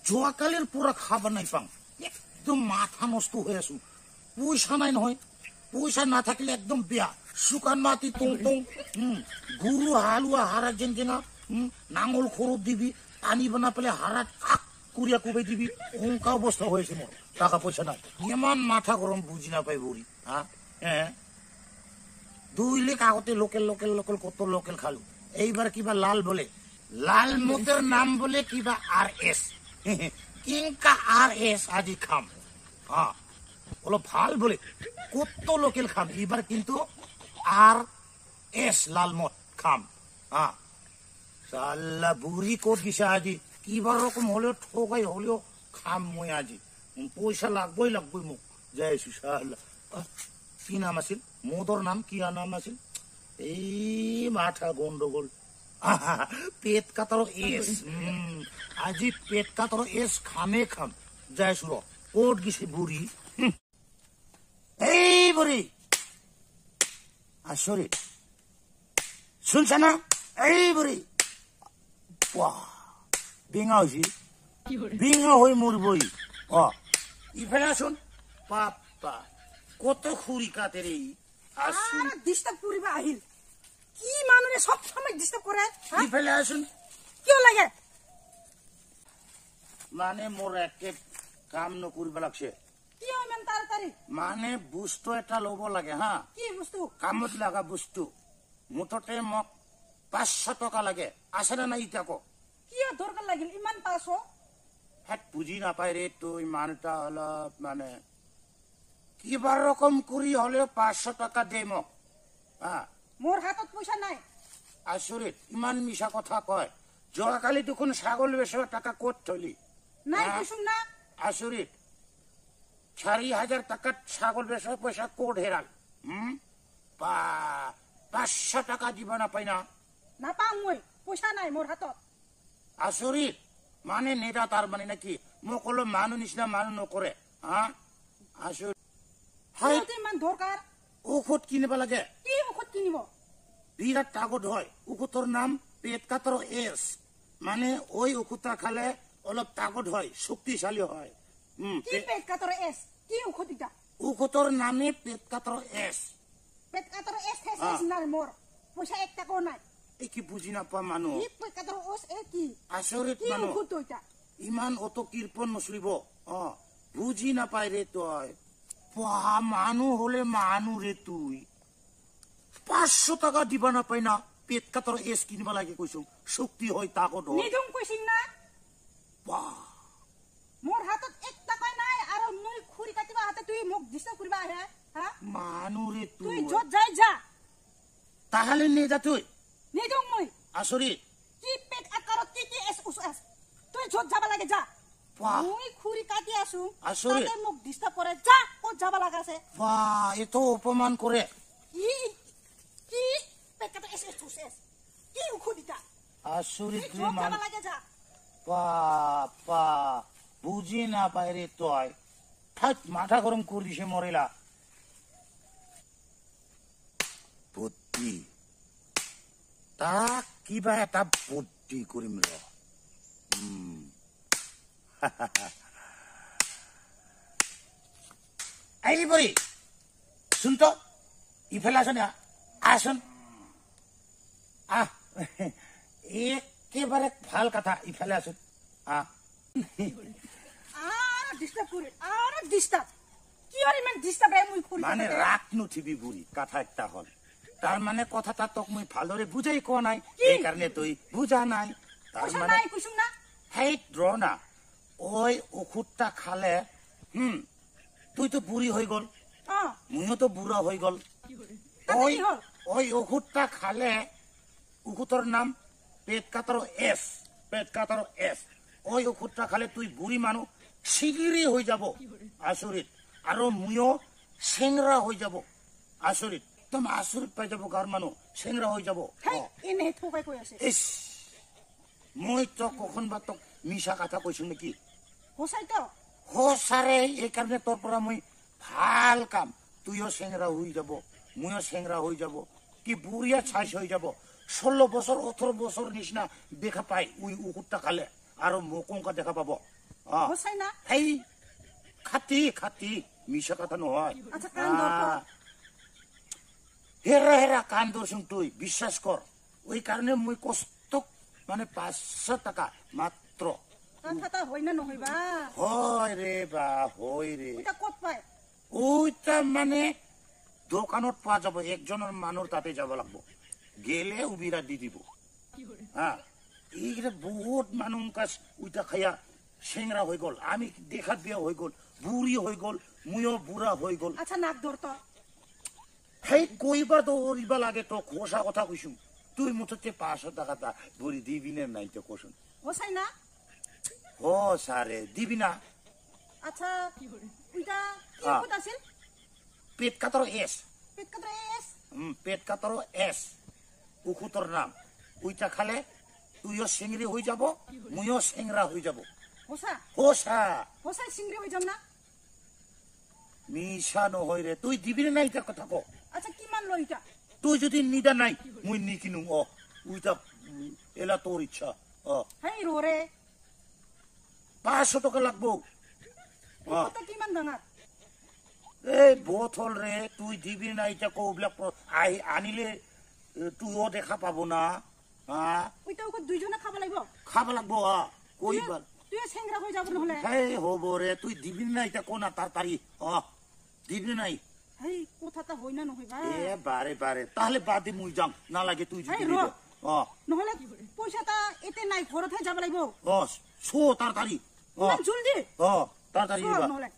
যোৱাকালিৰ পৰা খাব নাই পাওঁ একদম মাথা নষ্ট হৈ আছো পইচা নাই নহয় পইচা নাথাকিলে একদম বেয়া শুকান মাটি টং টং গৰু হালোৱা হাৰা যেন নাঙল খৰচ দিবি পানী বনাই পেলাই হাৰাত কাক কুৰিয়া কোবাই দিবি অংকা অৱস্থা হৈ আছে মোৰ টাকা পইচা নাই ইমান মাথা গৰম বুজি নাপাই বুঢ়ী হা 2 লাখ আগতে লোকেল লোকেল লোকেল কত লোকেল খালো এইবাৰ কিবা লাল বলে লাল মতের নাম বলে কিবা RS কিংকা RS আজি খাম হ্যাঁ বলো ভাল বলে কত লোকেল খাম এবার কিন্তু RS লাল মত খাম হ্যাঁ সাল্লা বুড়ি কোট গেছে আজি কিবার রকম হলেও ঠকাই হলেও খাম মই আজি পয়সা লাগবই মোক যাই আছো সাল্লা কি নাম আছিল মোদর নাম কি নাম আছিল এই মাথা গন্ডগোল পেট কাটার এস আজি পেট কাটার এস খামে খাম যাই আছো কোট গেছে বুড়ি এই বুড়ি আসরে শুনছ না এই বুড়ি বিঙা হয়েছি বিঙা হয়ে মরবই ইফেলে আসুন পাপা কত খুরি কাতে রে আসুন ডিস্টার্ব করিবা আহিল কি মানুরে সব সময় ডিস্টার্ব করে ইফেলে আসুন কি লাগে মানে মোর একে কাম নকরিবা লাগছে কি ইমান তাড়াতাড়ি মানে বস্তু এটা লব লাগে হ্যাঁ কি বস্তু কামত লাগা বস্তু মুঠতে মোক 500 টাকা লাগে আছে না নাই ইটা কো কি দরকার লাগিল ইমান 500 হাত বুঝি না পাই রে তুই মানটা হলো মানে কিবার রকম করি হলে 500 টাকা দে মোক হ্যাঁ মোর হাতত পয়সা নাই আসরে ইমান মিশা কথা কয় যোৱাকালি দেখোন ছাগল বেচা টাকা কত থলি নাই কুসুম না আসরে 4000 টাকা ছাগল বেচা পয়সা কোট হেরাল 500 টাকা দিব না পাই না পাম মই পয়সা নাই মোর হাতত আসরে মানে নেতা তার মানে নাকি মোক হলো মানুহ নিচিনা মানুহ নকৰে হ্যাঁ আসৰে হাইতে মান দৰকাৰ ঔষধ কিনিব লাগে কি ঔষধ কিনিব বিৰাট তাগত হয় ঔষধৰ নাম পেট কাটার এস মানে ওই ঔষধটা খালে অলপ তাগত হয় শক্তিশালী হয় কি পেট কাটার এস কি ঔষধ এটা ঔষধৰ নামে পেট কাটার এস পেট কাটার এস এস না মোর পয়সা 1 টাকাও নাই এই কি বুঝি না পা মানুহ কি পেট কাটার এস কি আচৰিত কি মানুহ ঔষধ এটা ইমান অত কৃপণ নচলিব বুঝি না পাই রে তই মানুহ হলে মানুহ রে তুই 500 টাকা দিবা না পাই না পেট কাটার এস কিনিব লাগে কৈছো শক্তি হয় তাকত হয় নিদুম কইছিন না মোর হাতত 1 টাকা নাই আর মই খুরি কাটিবা হাতে তুই মোক ডিস্টার্ব করিবা হে হ্যাঁ মানুহ রে তুই যত যাই যা তাহলে নে যা তুই নিদুম মই আসরি কি পেট আকারত কি এস উস এস তুই যত যাবা লাগে যা মই খুরি কাটি আসু আসরে তাতে মোক ডিস্টার্ব করে যা ও যাবা লাগাছে এত অপমান করে কি কি পেট কাটা এস এস এস কি উখুদিটা আসরি তুই যত মান যাবা লাগে যা পা বুঝি না পাই রে তুই ঠাক মাথা গরম করে দিছে মরেলা বুদ্ধি তা কিবা এটা বুদ্ধি করিম র এই বলি শুন তো ইফেলে আসুন আসুন একেবারে ভাল কথা ইফালে আসুন আর ডিস্টার্ব করে আর ডিস্টার্ব কি আর ইমান ডিস্টার্ব হে মুই খুরি মানে রাত নুঠিবি বুড়ি কথা একটা হল তার মানে কথাটা তোক মুই ভালরে বুঝাই কোয়া নাই এই কারণে তুই বুঝা নাই তার মানে নাই কুসুম না হেই দ্রোনা ওই ওষুধটা খালে তুই তো বুড়ি হয়ে গল মুইও তো বুড়া হয়ে গল ওই ওই ওষুধটা খালে ওষুধের নাম পেট কাটার এস পেট কাটার এস ওই ওষুধটা খালে তুই বুড়ি মানুষ শিগিরি হয়ে যাব আসরিত আর মুইও সেংরা হয়ে যাব আসরিত একদম আসরিত পাই যাব গার মানুষ সেংরা হয়ে যাব এনে ঠকাই কই আছে ইস মই তো কখন বা তো মিশা কথা কইছো নাকি হোসাই তো হোসারে এই কারণে তোর পৰা মই ভাল কাম তুইও সেংরা হয়ে যাব মুইও সেংরা হয়ে যাব কি বুড়িয়া ছাইস হয়ে যাব 16 বছর 18 বছর নিচিনা দেখা পাই ওই উকুরটা খালে আর মোকঙ্কা দেখা পাবো সঁচাই না এই খাতি খাতি মিছা কথা নহয় আচ্ছা কান ধর হেরা হেরা কান ধরছুন তুই বিশ্বাস কর ওই কারণে মুই কষ্ট মানে 500 টাকা মাত্র কথাটা হই না নহইবা হয় রে বা হয় রে এটা কত পায় ওইটা মানে দোকানত পাওয়া যাব একজনের মানুষ তাতে যাব লাগবো গেলে উবিরা দি দিব হ্যাঁ এইটা বহুত মানুষ কাছ ওইটা খাইয়া সেংরা হয়ে গল আমি দেখাত বিয়া হয়ে গল বুড়ি হয়ে গল মুইও বুড়া হয়ে গল আচ্ছা নাক ধর তো সেই কইবা তো ওরিবা লাগে তো খোসা কথা কইছু তুই মুঠতে 500 টাকা তা বুড়ি দিবি না নাই তো কোসুন সঁচাই না ও সারে দিবি না আচ্ছা ওইটা কি হ্যাঁ। কত আছিল পেট কাতর এস পেট কাটরে এস পেট কাতর এস উকুতর নাম ওইটা খালে তুইও সিংড়ি হয়ে যাব মুইও সিংরা হয়ে যাব সঁচা হোসা সঁচাই সিংড়ি হই যাম না মিশা নহয় রে তুই দিবি না এটা কথা ক আচ্ছা কিমান লয় এটা তুই যদি নিদা নাই মুই নিকিনু ওইটা এলা তোর ইচ্ছা হেই রে 500 টাকা লাগবো কত কিমান ডাঙৰ এই বোতল রে তুই দিবি না এটা কৌবিলাক আনিলে তুইও দেখা পাবো না ওইটা ওকে দুইজনে খাব লাগিব খাব লাগবো কইবার তুই সেংরা হয়ে যাব নহলে এই হব রে তুই দিবি না এটা কোনা তাড়াতাড়ি দিবি নাই হেই কথাটা হই না নহইবা এ বারে বারে তাহলে বাদে মুই যাম না লাগে তুই যদি এই র। দিবি। নহলে পয়সাটা এতে নাই ঘৰতহে যাব লাগিব শো তাড়াতাড়ি ইমান জলদি তাড়াতাড়ি নহলে